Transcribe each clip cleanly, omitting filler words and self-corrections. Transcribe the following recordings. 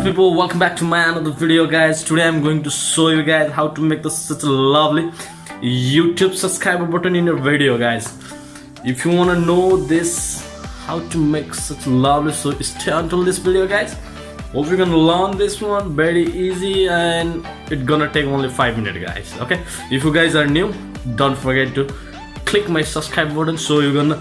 people, welcome back to my another video, guys. Today I'm going to show you guys how to make such a lovely YouTube subscriber button in your video, guys. If you want to know this how to make such lovely, so stay until this video, guys. Hope you're gonna learn this one very easy and it's gonna take only 5 minutes, guys. Okay, if you guys are new, don't forget to click my subscribe button so you're gonna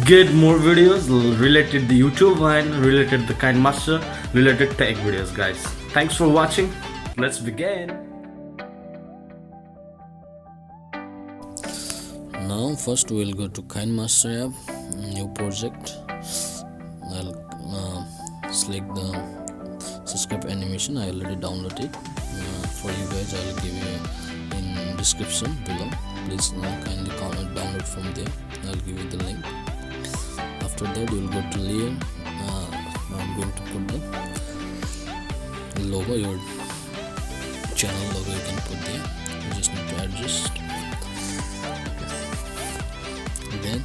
get more videos related to YouTube and related to KineMaster, related tech videos, guys. Thanks for watching. Let's begin. Now first we'll go to KineMaster app, new project. I'll select the subscribe animation. I already downloaded it. For you guys, I'll give you in description below. Please kindly download from there. I'll give you the link. After that, you'll go to layer. I'm going to put the logo, your channel logo you can put there. You just need to adjust. Then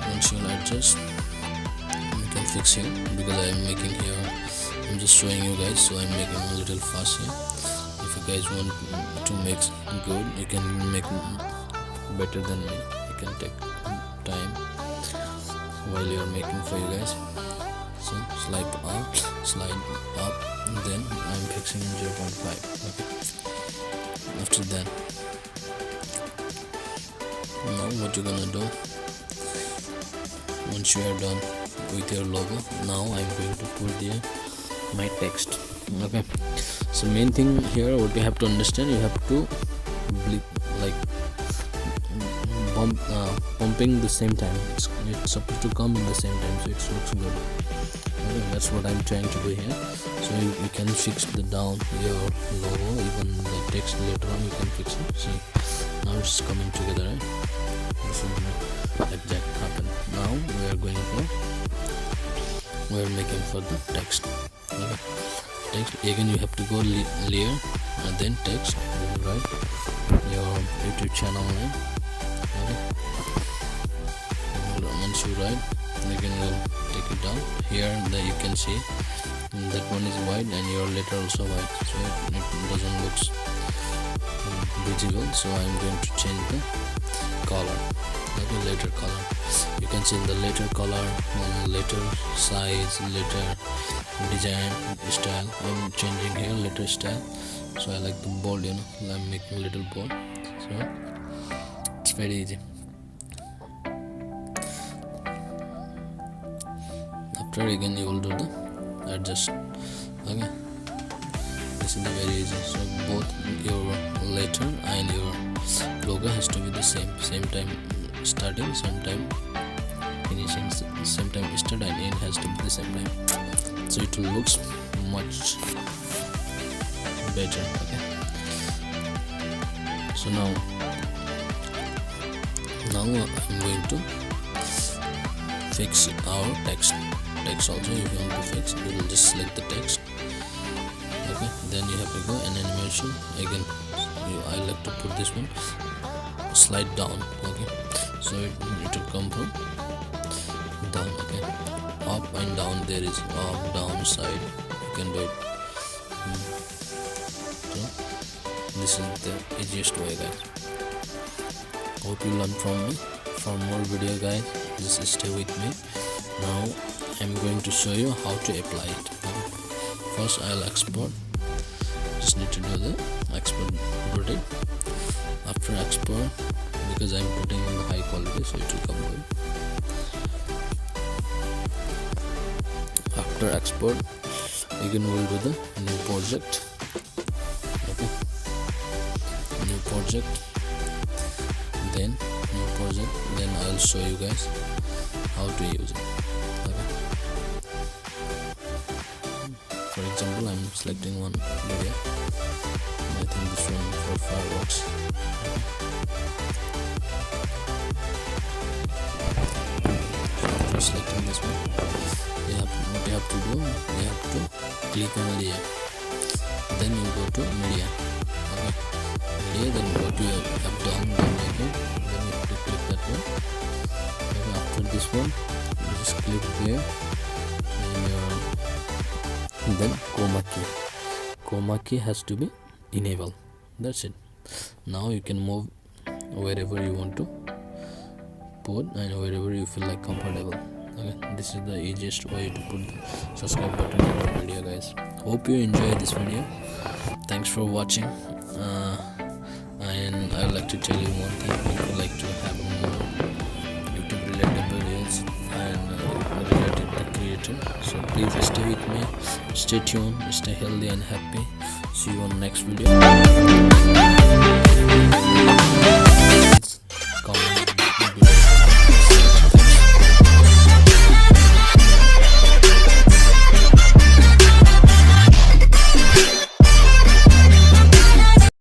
once you adjust, you can fix here because I am making here. I'm just showing you guys, so I'm making a little fast here. If you guys want to make good, you can make better than me. You can take time while you are making for you guys. So slide up, and then I'm fixing 0.5. Okay. After that, now what you're gonna do, once you are done with your logo, now I'm going to put there my text. Okay, so main thing here, what you have to understand, you have to pumping the same time. It's supposed to come in the same time, so it looks good. Okay, that's what I'm trying to do here. So you can fix the down your logo, even the text later on you can fix it. See, now it's coming together, right? This is exact happen. Now we are making for the text. Okay. Text again, you have to go layer and then text, right? Your YouTube channel name. Okay. Once you write, you can take it down. Here that you can see that one is white and your letter also white, so it doesn't look visible. So I'm going to change the color, like a letter color. You can change the letter color, letter size, letter design style. I'm changing here letter style, so I like the bold, I'm making a little bold, so it's very easy. After again you will do the adjust. Okay, this is the very easy. So both your letter and your logo has to be the same time starting, same time finishing, same time start and end has to be the same time, so it looks much better. Okay, so now I'm going to fix our text also. If you want to fix, you will just select the text. Okay, then you have to go and animation again. I like to put this one slide down. Okay, so it will come from down. Okay, up and down, there is up, down, side, you can do it. So this is the easiest way, guys. Hope you learn from me. For more video, guys, just stay with me. Now I'm going to show you how to apply it. Okay. First I'll export. Just need to do the export button. After export, because I'm putting in the high quality, so it will come good. After export, again we'll do the new project. Okay, new project, then new project, then I'll show you guys how to use it. Okay. For example, I'm selecting one video. I think this one for fireworks. So after selecting this one, what you have to do, you have to click on layer, then you go to media. Okay, media, then what you have done, then you have to click that one. Okay, after this one, you just click there, and then chroma key has to be enabled. That's it. Now you can move wherever you want to put and wherever you feel like comfortable. Okay, this is the easiest way to put the subscribe button in the video, guys. Hope you enjoy this video. Thanks for watching, and I would like to tell you one thing. If you like to have more YouTube related videos and related to creator, so please stay with me, stay tuned, stay healthy and happy. See you on next video.